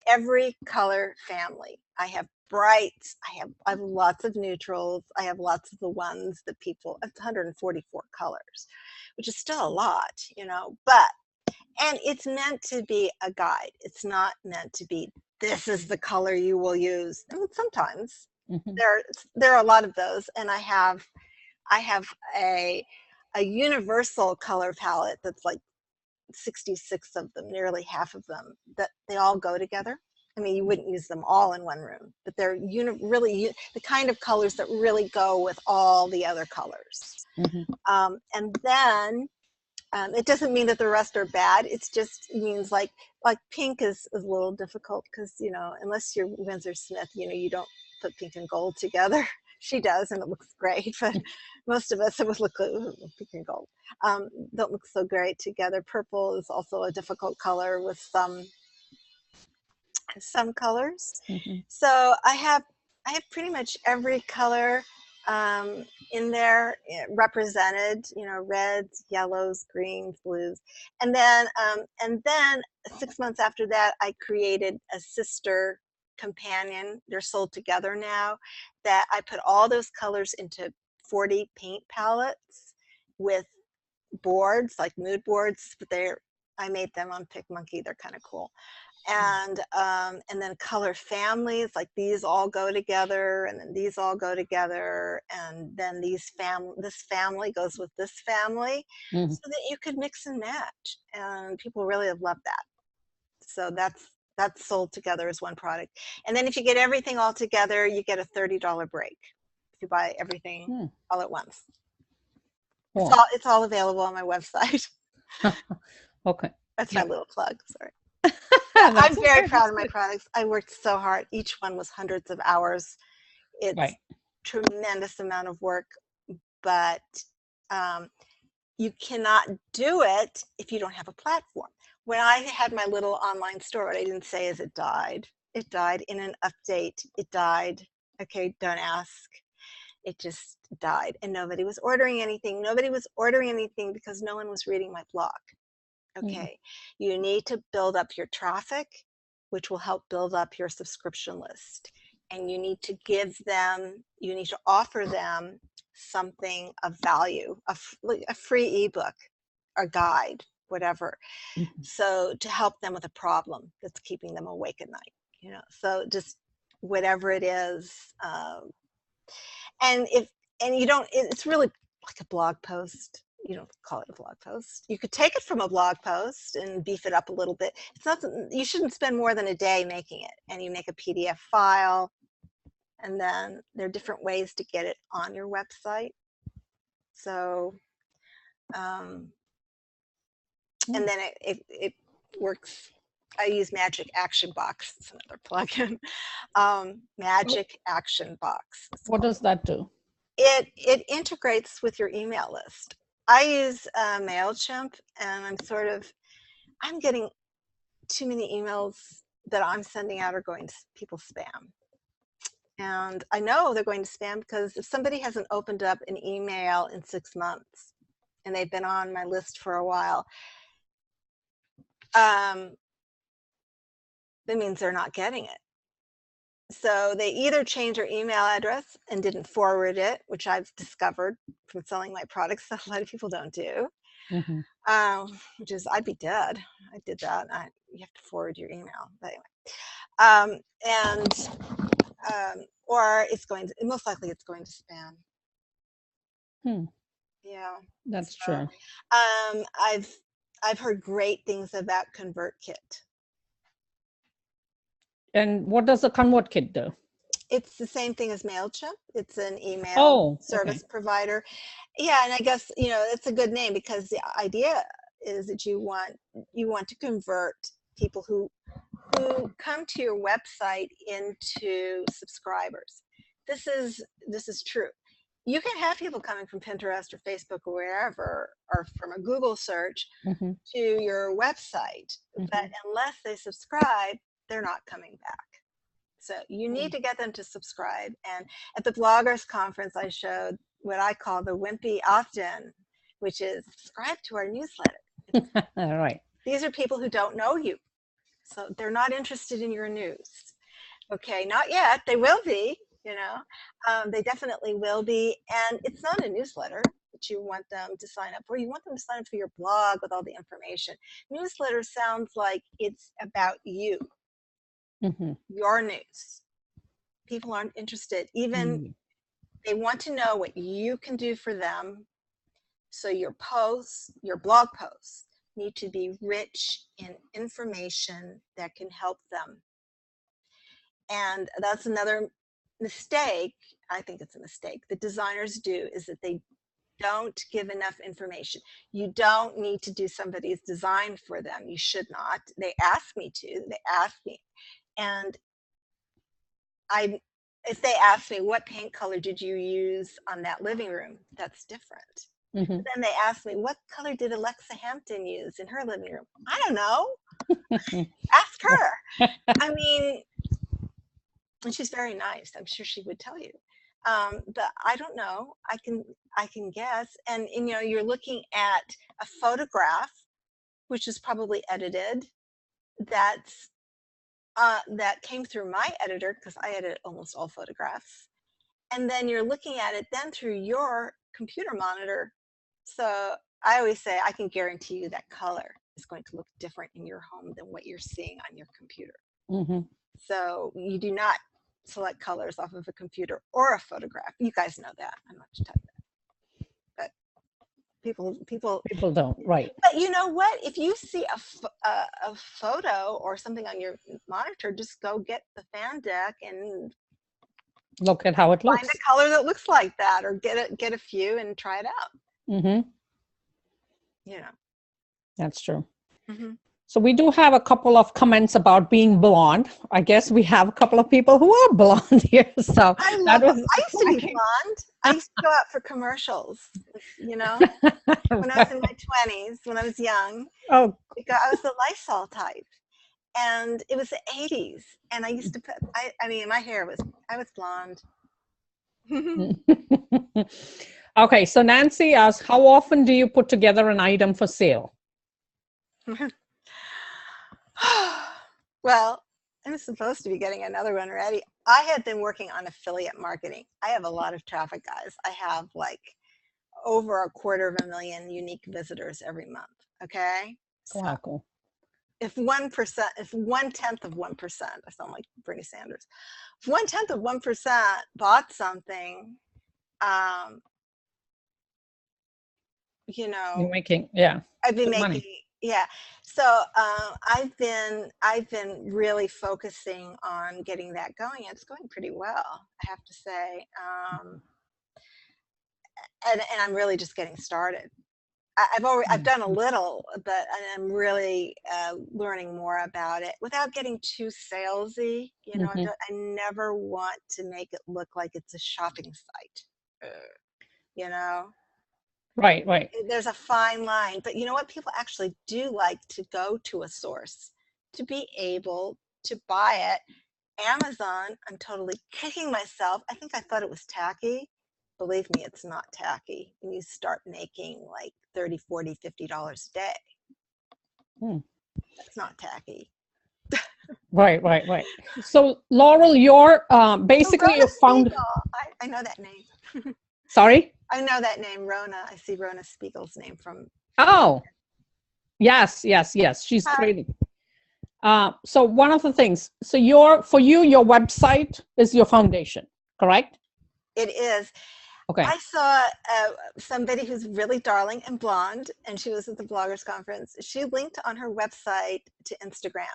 every color family. I have brights. I have lots of neutrals. I have lots of the ones that people. It's 144 colors, which is still a lot, but. And it's meant to be a guide. It's not meant to be, this is the color you will use. I mean, sometimes there are a lot of those, and I have a universal color palette that's like 66 of them, nearly half of them, that they all go together. I mean, you wouldn't use them all in one room, but they're really the kind of colors that really go with all the other colors. And then it doesn't mean that the rest are bad. It just means like pink is a little difficult because, unless you're Windsor Smith, you don't put pink and gold together. She does, and it looks great, but most of us, it would look like pink and gold. Don't look so great together. Purple is also a difficult color with some colors. So I have pretty much every color in there represented, reds, yellows, greens, blues. And then 6 months after that, I created a sister companion. They're sold together now, that I put all those colors into 40 paint palettes with boards, like mood boards, but I made them on PicMonkey. They're kind of cool. And then color families, like these all go together, and then these all go together, and then this family goes with this family, so that you could mix and match, and people really have loved that. So that's sold together as one product. And then if you get everything all together, you get a $30 break if you buy everything all at once. Cool. It's all available on my website. Okay. That's my little plug. Sorry. I'm very proud of my products. I worked so hard. Each one was hundreds of hours. It's tremendous amount of work, but you cannot do it if you don't have a platform. When I had my little online store, what I didn't say is it died. It died in an update. It died. Okay, don't ask. It just died, and nobody was ordering anything. Nobody was ordering anything because no one was reading my blog. Okay, you need to build up your traffic, which will help build up your subscription list. And you need to you need to offer them something of value, a free ebook, a guide, whatever. So to help them with a problem that's keeping them awake at night, so just whatever it is. And you don't, it's really like a blog post. You don't call it a blog post. You could take it from a blog post and beef it up a little bit. It's not, you shouldn't spend more than a day making it. And you make a PDF file, and then there are different ways to get it on your website. So, and then it works. I use Magic Action Box. It's another plugin. Magic Action Box. What does that do? It integrates with your email list. I use MailChimp, and I'm getting too many emails that I'm sending out are going to people's spam. And I know they're going to spam because if somebody hasn't opened up an email in 6 months and they've been on my list for a while, that means they're not getting it. So they either change their email address and didn't forward it, which I've discovered from selling my products that a lot of people don't do, which is I'd be dead. I did that. You have to forward your email. But anyway, or most likely it's going to spam. Yeah, that's true. I've heard great things about ConvertKit. And what does the ConvertKit do? It's the same thing as MailChimp. It's an email service provider. Yeah, and I guess, it's a good name because the idea is that you want to convert people who come to your website into subscribers. This is true. You can have people coming from Pinterest or Facebook or wherever, or from a Google search to your website, but unless they subscribe, they're not coming back. So you need to get them to subscribe. And at the bloggers conference, I showed what I call the wimpy opt-in, which is subscribe to our newsletter. All right. These are people who don't know you, so they're not interested in your news. Okay, not yet. They will be. They definitely will be. And it's not a newsletter that you want them to sign up for. You want them to sign up for your blog with all the information. Newsletter sounds like it's about you, your news. People aren't interested. Even they want to know what you can do for them. So your posts, your blog posts, need to be rich in information that can help them. And that's another mistake, I think it's a mistake, that designers do, is that they don't give enough information. You don't need to do somebody's design for them. You should not. They ask me to. They ask me. And if they ask me, what paint color did you use on that living room? That's different. Then they ask me, what color did Alexa Hampton use in her living room? I don't know. Ask her. I mean, and she's very nice. I'm sure she would tell you. But I don't know. I can guess. And you're looking at a photograph, which is probably edited. That came through my editor because I edit almost all photographs. And then you're looking at it then through your computer monitor. So I always say I can guarantee you that color is going to look different in your home than what you're seeing on your computer. So you do not select colors off of a computer or a photograph. You guys know that. I'm not to tell you that. But people don't, right? But you know what? If you see a photo or something on your monitor, just go get the fan deck and look at how it looks. Find a color that looks like that, or get a few and try it out. That's true. So we do have a couple of comments about being blonde. I guess we have a couple of people who are blonde here. So I used to be blonde. I used to go out for commercials, when I was in my 20s, when I was young. I was the Lysol type. And it was the 80s. And I used to put, my hair I was blonde. Okay, so Nancy asks, how often do you put together an item for sale? Well, I'm supposed to be getting another one ready. I had been working on affiliate marketing. I have a lot of traffic, guys. I have like over 250,000 unique visitors every month. Okay. Wow, cool. If 1%, if 1/10 of 1%, I sound like Bernie Sanders. If 1/10 of 1% bought something, you're making, yeah. I've been making money. Yeah. So I've been really focusing on getting that going. It's going pretty well, I have to say. And I'm really just getting started. I've done a little, but I'm really learning more about it without getting too salesy. I never want to make it look like it's a shopping site. Right, right. There's a fine line, but you know what? People actually do like to go to a source to be able to buy it. Amazon, I'm totally kicking myself. I think I thought it was tacky. Believe me, it's not tacky. When you start making like 30, 40, $50 a day, Hmm. that's not tacky. Right, right, right. So Laurel, you're Oh, basically Rona you found. Spiegel. I know that name. Sorry. I know that name, Rona. I see Rona Spiegel's name from. Oh, yes, yes, yes. She's Hi. great. So one of the things. So for you, your website is your foundation, correct? It is. Okay. I saw somebody who's really darling and blonde, and she was at the bloggers conference. She linked on her website to Instagram.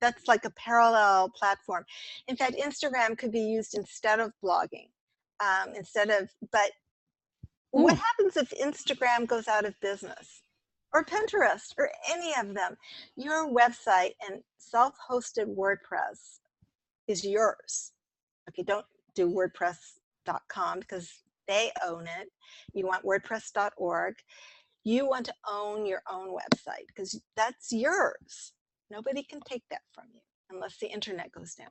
That's like a parallel platform. In fact, Instagram could be used instead of blogging. But what Hmm. happens if Instagram goes out of business? Or Pinterest, or any of them? Your website and self-hosted WordPress is yours. Okay, don't do WordPress.com because they own it. You want WordPress.org. You want to own your own website because that's yours. Nobody can take that from you unless the internet goes down.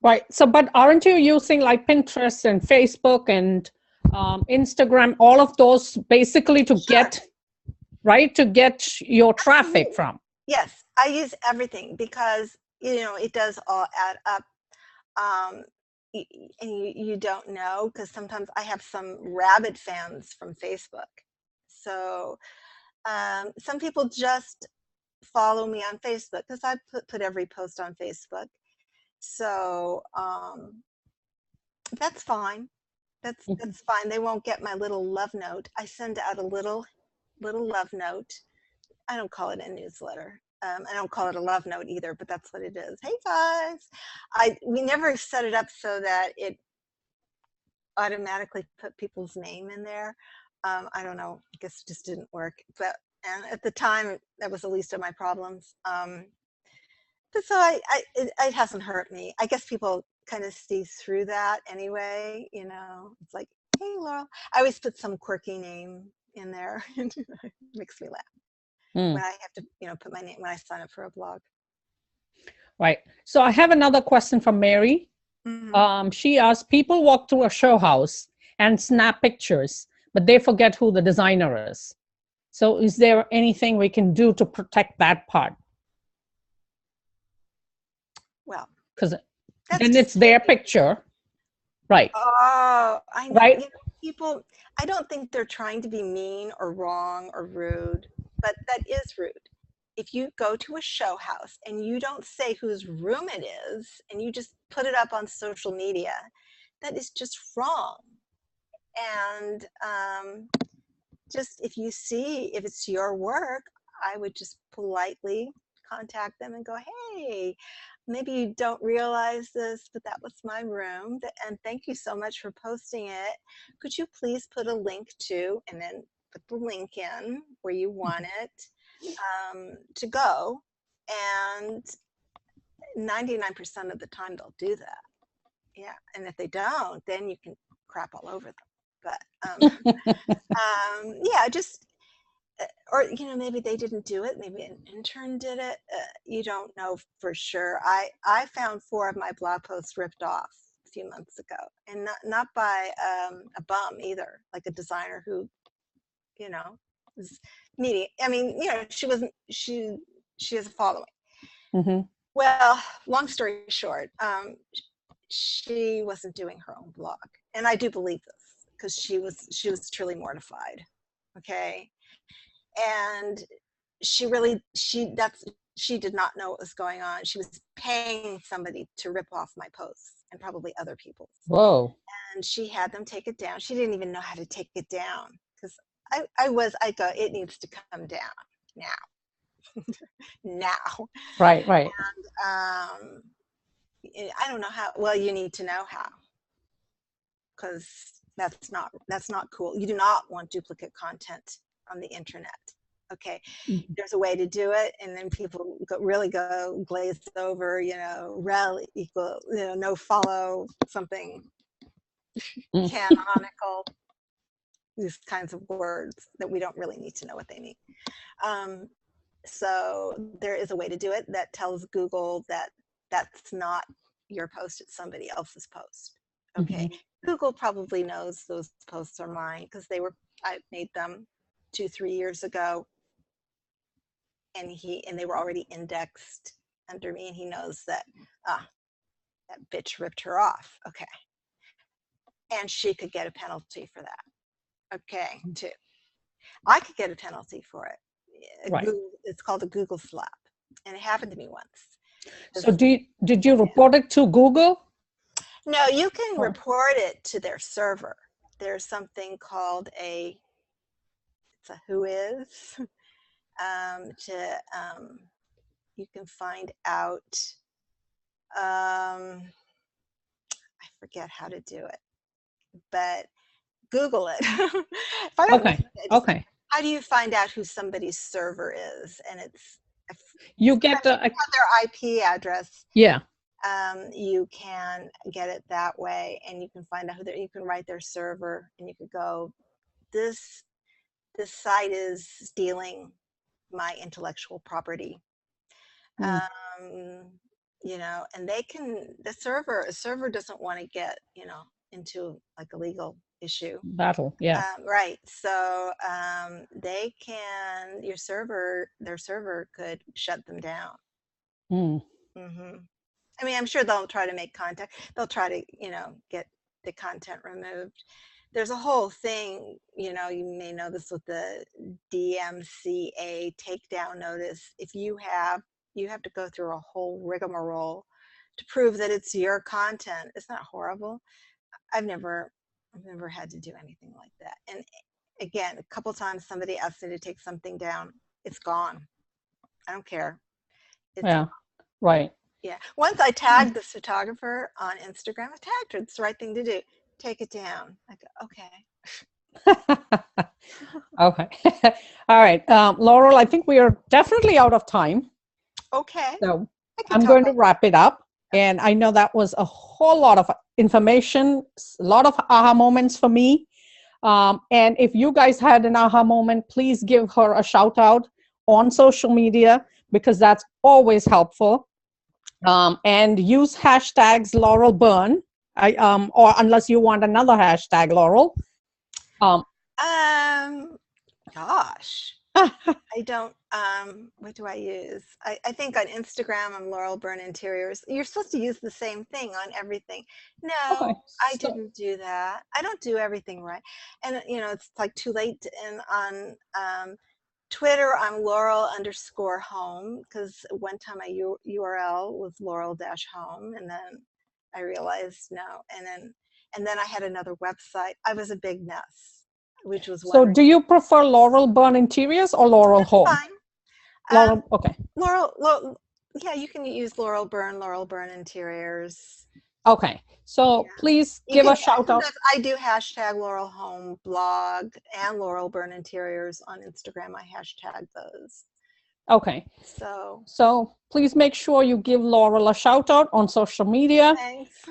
Right. So, but aren't you using like Pinterest and Facebook and Instagram, all of those basically to Sure. get your traffic from? Yes, I use everything because it does all add up. Um, and you don't know because sometimes I have some rabid fans from Facebook. So some people just follow me on Facebook because I put every post on Facebook. So that's fine. Mhm. That's fine. They won't get my little love note. I send out a little love note. I don't call it a newsletter. I don't call it a love note either, but that's what it is. Hey guys, we never set it up so that it automatically put people's name in there. I don't know. I guess it just didn't work. And at the time, that was the least of my problems. But so it hasn't hurt me. I guess people kind of see through that anyway. It's like, hey, Laurel. I always put some quirky name in there. It makes me laugh Hmm. when I have to, put my name when I sign up for a blog. Right. So I have another question from Mary. Mm-hmm. She asked, people walk through a show house and snap pictures, but they forget who the designer is. So is there anything we can do to protect that part? Well, Because that's then it's their deceiving. picture. Right. Oh, I know. Right. People, I don't think they're trying to be mean or wrong or rude, but that is rude. If you go to a show house and you don't say whose room it is and you just put it up on social media, that is just wrong. And just if it's your work, I would just politely contact them and go, hey, maybe you don't realize this, but that was my room. And thank you so much for posting it. Could you please put a link to, and then put the link in where you want it to go. And 99% of the time they'll do that. Yeah. And if they don't, then you can crap all over them. But yeah, just or maybe they didn't do it, maybe an intern did it. You don't know for sure. I found 4 of my blog posts ripped off a few months ago, and not by a bum either, like a designer who is needy. I mean, she has a following. Mm-hmm. Well, long story short, she wasn't doing her own blog, and I do believe this because she was truly mortified. Okay. And she did not know what was going on. She was paying somebody to rip off my posts and probably other people's. Whoa. And she had them take it down. She didn't even know how to take it down because I go, it needs to come down now. Now. Right, right. Um, I don't know how. Well, you need to know how, because that's not cool. You do not want duplicate content on the internet. Okay, Mhm. there's a way to do it, and then people really go glazed over, rel equal, no follow something. Mm. canonical, these kinds of words that we don't really need to know what they mean. So there is a way to do it that tells Google that that's not your post, it's somebody else's post. Okay. Google probably knows those posts are mine because I made them 2-3 years ago, and they were already indexed under me, and he knows that that bitch ripped her off. Okay. And she could get a penalty for that. Okay, too. I could get a penalty for it. Right. It's called a Google slap, and it happened to me once. So did you report it to Google? No, you can report it to their server. There's something called it's a whois. You can find out. I forget how to do it, but Google it. If I don't okay. How do you find out who somebody's server is? And you get their IP address. Yeah. You can get it that way, and you can find out you can write their server, and you could go, this site is stealing my intellectual property. You know, and a server doesn't want to get, you know, into like a legal issue battle. Yeah. Right. So their server could shut them down. I mean, I'm sure they'll try to make contact. They'll try to, you know, get the content removed. There's a whole thing, you know, you may know this with the DMCA takedown notice. If you have to go through a whole rigmarole to prove that it's your content. Isn't that horrible? I've never had to do anything like that. And again, a couple times somebody asked me to take something down. It's gone. I don't care. Gone. Right. Yeah. Once I tagged this photographer on Instagram. I tagged her. It's the right thing to do. Take it down. I go, okay. Okay. All right. Laurel, I think we are definitely out of time. Okay. So I'm going to wrap it up. And I know that was a whole lot of information, a lot of aha moments for me. And if you guys had an aha moment, please give her a shout out on social media, because that's always helpful. And use hashtags Laurel Bern, or unless you want another hashtag, Laurel. Gosh. I don't, what do I use? I think on Instagram, I'm Laurel Bern Interiors. You're supposed to use the same thing on everything. No, okay. I didn't do that. I don't do everything right. And, you know, it's like too late. And on Twitter, I'm Laurel_home, because one time my URL was Laurel-home, and then I realized no. And then I had another website. I was a big mess. Which was so do you prefer Laurel Bern Interiors or Laurel Home? Fine. Laurel, okay. Laurel, yeah, you can use Laurel Bern Interiors. Okay, so yeah. Please give a shout out. I do hashtag Laurel Home blog and Laurel Bern Interiors on Instagram. I hashtag those. Okay. So please make sure you give Laurel a shout out on social media. Thanks.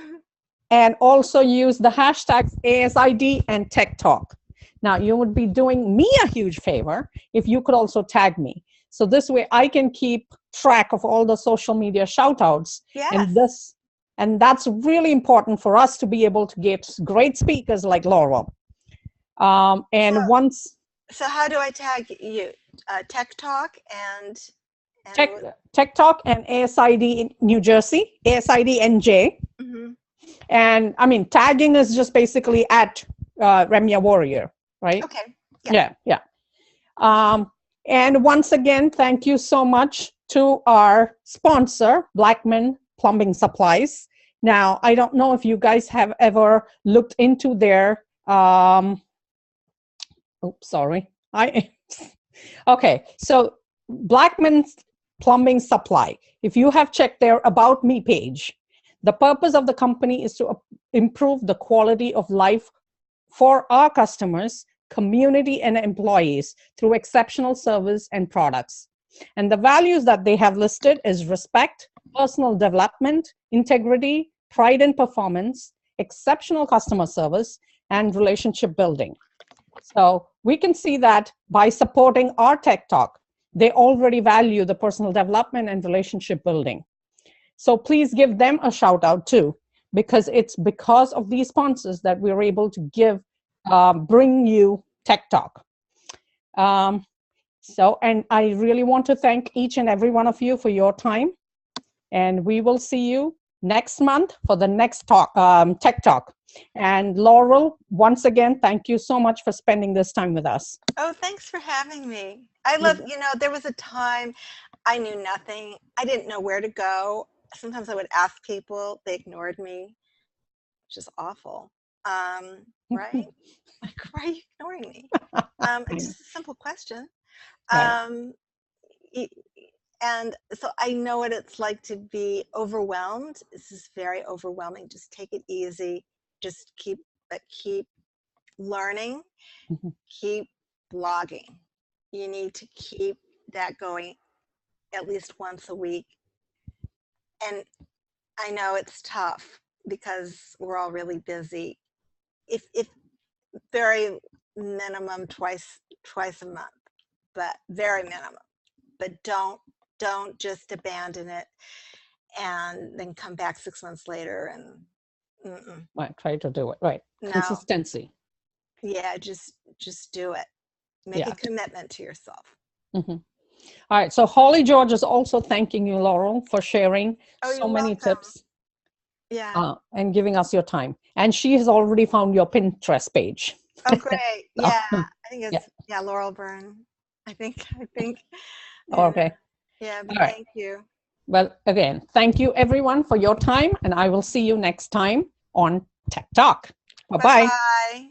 And also use the hashtags ASID and TechTalk. Now, you would be doing me a huge favor if you could also tag me. So this way I can keep track of all the social media shout outs. Yes. And that's really important for us to be able to get great speakers like Laurel. So how do I tag you? TechTalk and TechTalk and ASID in New Jersey, ASIDNJ. And I mean, tagging is just basically at Remya Warrior. Right? Okay. Yeah. And once again, thank you so much to our sponsor, Blackman Plumbing Supplies. Now, I don't know if you guys have ever looked into their, okay, so Blackman Plumbing Supply. If you have checked their About Me page, the purpose of the company is to improve the quality of life for our customers, community, and employees through exceptional service and products. And the values that they have listed is respect, personal development, integrity, pride in performance, exceptional customer service, and relationship building. So we can see that by supporting our Tech Talk, they already value the personal development and relationship building. So please give them a shout out too, because it's because of these sponsors that we're able to bring you Tech Talk. And I really want to thank each and every one of you for your time. And we will see you next month for the next Tech Talk. And Laurel, once again, thank you so much for spending this time with us. Oh, thanks for having me. I love, there was a time I knew nothing. I didn't know where to go. Sometimes I would ask people, they ignored me, which is awful. Right? Like, why are you ignoring me? It's just a simple question. Right. And so I know what it's like to be overwhelmed. This is very overwhelming. Just take it easy. Just keep learning. Keep blogging. You need to keep that going at least once a week. And I know it's tough because we're all really busy. If very minimum twice a month, but very minimum. But don't just abandon it and then come back 6 months later and Right, try to do it. Right. No. Consistency. Yeah, just do it. Make a commitment to yourself. All right. So Holly George is also thanking you, Laurel, for sharing so many tips. Yeah. And giving us your time. And she has already found your Pinterest page. Oh, great. Yeah. I think it's Laurel Bern. I think. Okay. Yeah, but right. Thank you. Well, again, thank you everyone for your time, and I will see you next time on Tech Talk. Bye-bye. Bye-bye.